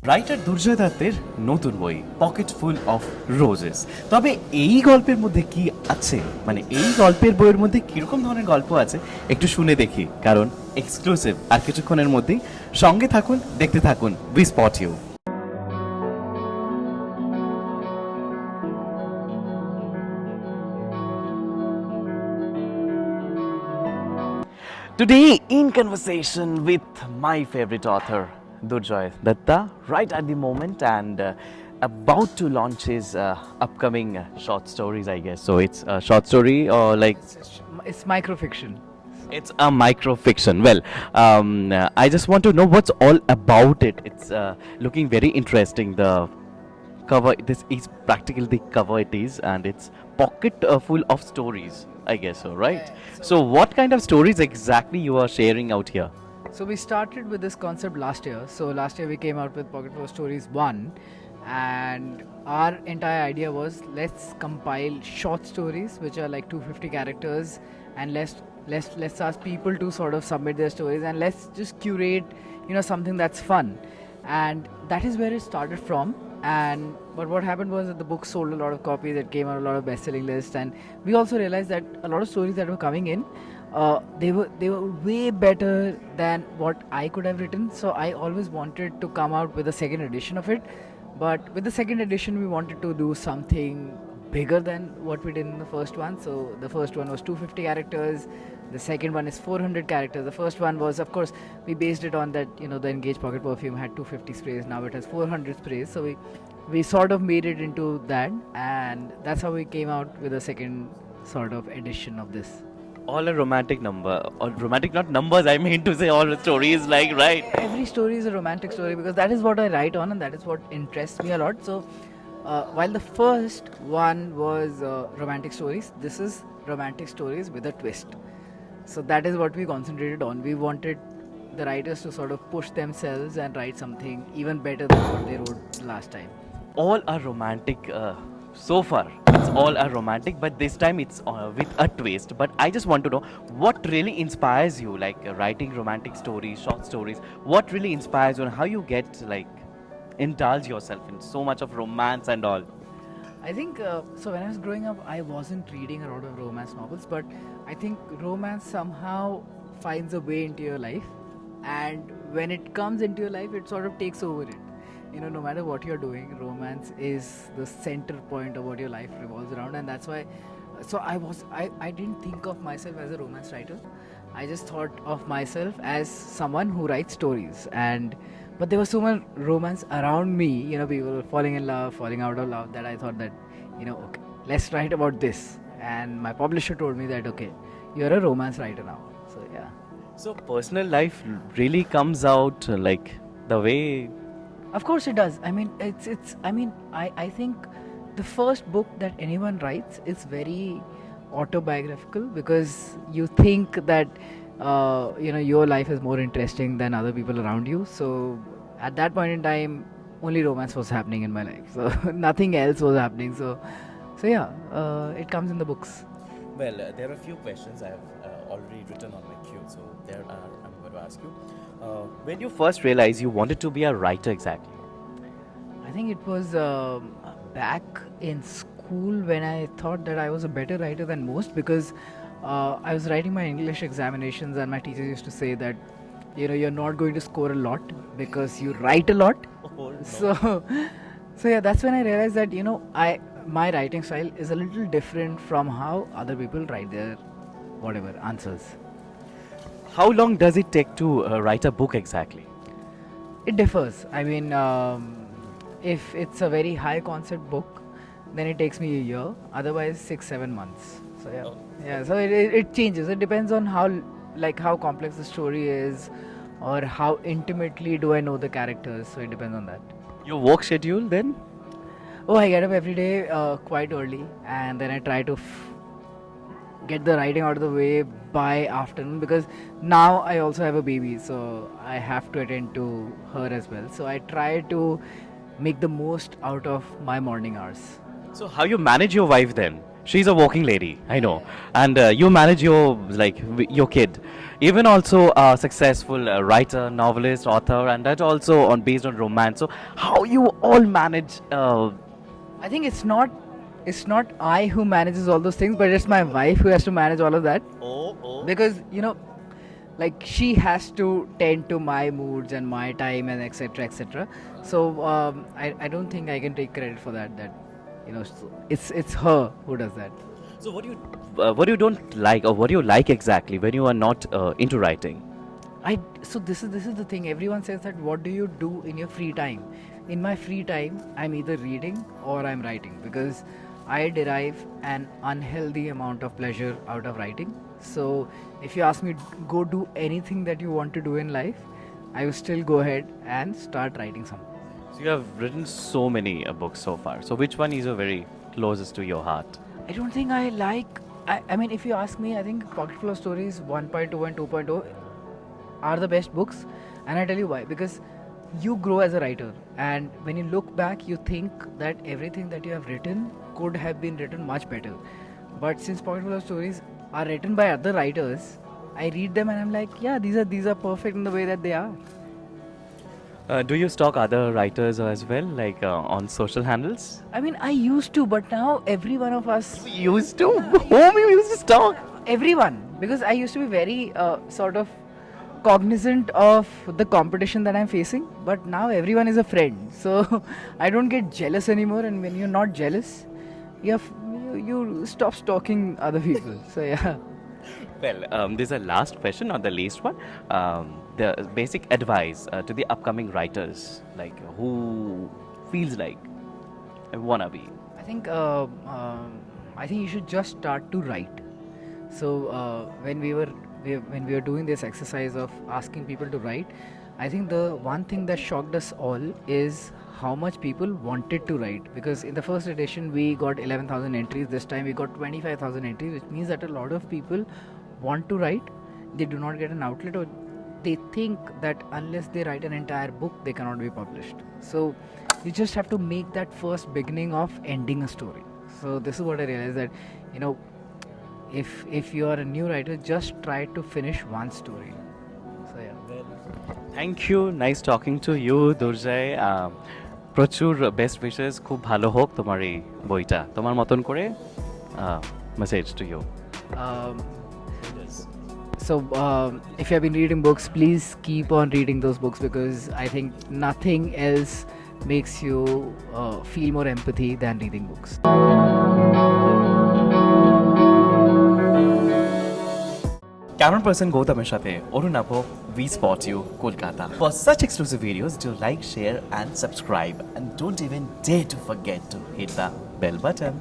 Writer দুর্জয় দত্তের নতুন বই পকেট ফুল অফ রোজেস। তবে এই গল্পের মধ্যে কি আছে, মানে এই গল্পের বইয়ের মধ্যে কিরকম ধরনের গল্প আছে একটু শুনে দেখি, কারণ এক্সক্লুসিভ আর কিছুক্ষণের মধ্যেই। সঙ্গে থাকুন, দেখতে থাকুন, we spot you. Today, in conversation with my favorite author, Durjoy Datta, right at the moment and about to launch his upcoming short stories, I guess. So it's a short story or like It's microfiction. it's a microfiction. Well, I just want to know what's all about it. It's looking very interesting. The cover, this is practically the cover it is, and it's pocket full of stories, I guess so, right? Yeah, So what kind of stories exactly you are sharing out here? So we started with this concept last year. So last year we came out with Pocket Post Stories 1, and our entire idea was let's compile short stories which are like 250 characters, and let's ask people to sort of submit their stories, and let's just curate, something that's fun. And that is where it started from. And but what happened was that the book sold a lot of copies, it came out a lot of best-selling lists, and we also realized that a lot of stories that were coming in, they were way better than what I could have written. So I always wanted to come out with a second edition of it, but with the second edition we wanted to do something bigger than what we did in the first one. So the first one was 250 characters, the second one is 400 characters. The first one was, of course, we based it on that, the Engage Pocket Perfume had 250 sprays, now it has 400 sprays. So we sort of made it into that, and that's how we came out with a second sort of edition of this. All a romantic number, or romantic, not numbers, I mean to say all the stories, like, right? Every story is a romantic story because that is what I write on, and that is what interests me a lot. So while the first one was romantic stories, this is romantic stories with a twist. So that is what we concentrated on. We wanted the writers to sort of push themselves and write something even better than what they wrote last time. All are romantic so far. It's all are romantic, but this time it's with a twist. But I just want to know what really inspires you, like writing romantic stories, short stories. What really inspires you, and how you get like indulge yourself in so much of romance and all. I think so. When I was growing up, I wasn't reading a lot of romance novels, but I think romance somehow finds a way into your life, and when it comes into your life, it sort of takes over it. No matter what you're doing, romance is the center point of what your life revolves around, and that's why. So I didn't think of myself as a romance writer. I just thought of myself as someone who writes stories, and but there was so much romance around me, people falling in love, falling out of love, that I thought that, okay, let's write about this. And my publisher told me that, okay, you're a romance writer now. So yeah. So personal life really comes out like the way. Of course it does. I mean, I think the first book that anyone writes is very autobiographical, because you think that your life is more interesting than other people around you. So at that point in time, only romance was happening in my life. So nothing else was happening. So yeah, it comes in the books. Well, there are a few questions I have already written on my queue, so there I'm going to ask you. When you first realized you wanted to be a writer exactly? I think it was back in school when I thought that I was a better writer than most, because I was writing my English examinations, and my teachers used to say that you're not going to score a lot because you write a lot. Oh, no. So yeah, that's when I realized that my writing style is a little different from how other people write their whatever answers. How long does it take to write a book exactly? It differs. I mean, if it's a very high concept book, then it takes me a year. Otherwise, 6-7 months. So yeah, Oh. yeah. So it changes. It depends on how complex the story is, or how intimately do I know the characters. So it depends on that. Your work schedule then? Oh, I get up every day quite early, and then I try to get the writing out of the way by afternoon, because now I also have a baby, so I have to attend to her as well. So I try to make the most out of my morning hours. So how you manage your wife then? She's a working lady, I know, and you manage your your kid, even also a successful writer, novelist, author, and that also on based on romance. So how you all manage? I think it's not I who manages all those things, but it's my wife who has to manage all of that. Because like she has to tend to my moods and my time and etc etc. So I don't think I can take credit for that. So it's her who does that. So what do you don't like, or what do you like exactly when you are not into writing? So this is the thing. Everyone says that what do you do in your free time? In my free time, I'm either reading or I'm writing because I derive an unhealthy amount of pleasure out of writing. So if you ask me go do anything that you want to do in life, I will still go ahead and start writing something. So you have written so many books so far. So which one is your very closest to your heart? I don't think I like. I mean, if you ask me, I think Pocket Full of Stories 1.2 and 2.0 are the best books, and I tell you why. Because you grow as a writer, and when you look back, you think that everything that you have written could have been written much better. But since Pocket Full of Stories are written by other writers, I read them and I'm like, yeah, these are perfect in the way that they are. Do you stalk other writers as well, like on social handles? I mean, I used to, but now every one of us, You used to? Whom you used to stalk? everyone, because I used to be very sort of cognizant of the competition that I'm facing, but now everyone is a friend, so I don't get jealous anymore. And when you're not jealous, you stop stalking other people. So yeah. Well, this is a last question, not the least one. The basic advice to the upcoming writers, like who feels like I wanna be. I think I think you should just start to write. So when we were doing this exercise of asking people to write, I think the one thing that shocked us all is how much people wanted to write. Because in the first edition we got 11,000 entries. This time we got 25,000 entries, which means that a lot of people want to write. They do not get an outlet, or they think that unless they write an entire book, they cannot be published. So you just have to make that first beginning of ending a story. So this is what I realized, that if you are a new writer, just try to finish one story. So yeah. Thank you. Nice talking to you, Durjoy. প্রচুর best wishes, খুব ভালো হোক তোমার এই বইটা তোমার মতন করে message to you So if you have been reading books, please keep on reading those books, because I think nothing else makes you feel more empathy than reading books. Camera person Gautam's সাথে অরুণ আপো, we spot you, Kolkata. For such exclusive videos, do like, share and subscribe, and don't even dare to forget to hit the bell button.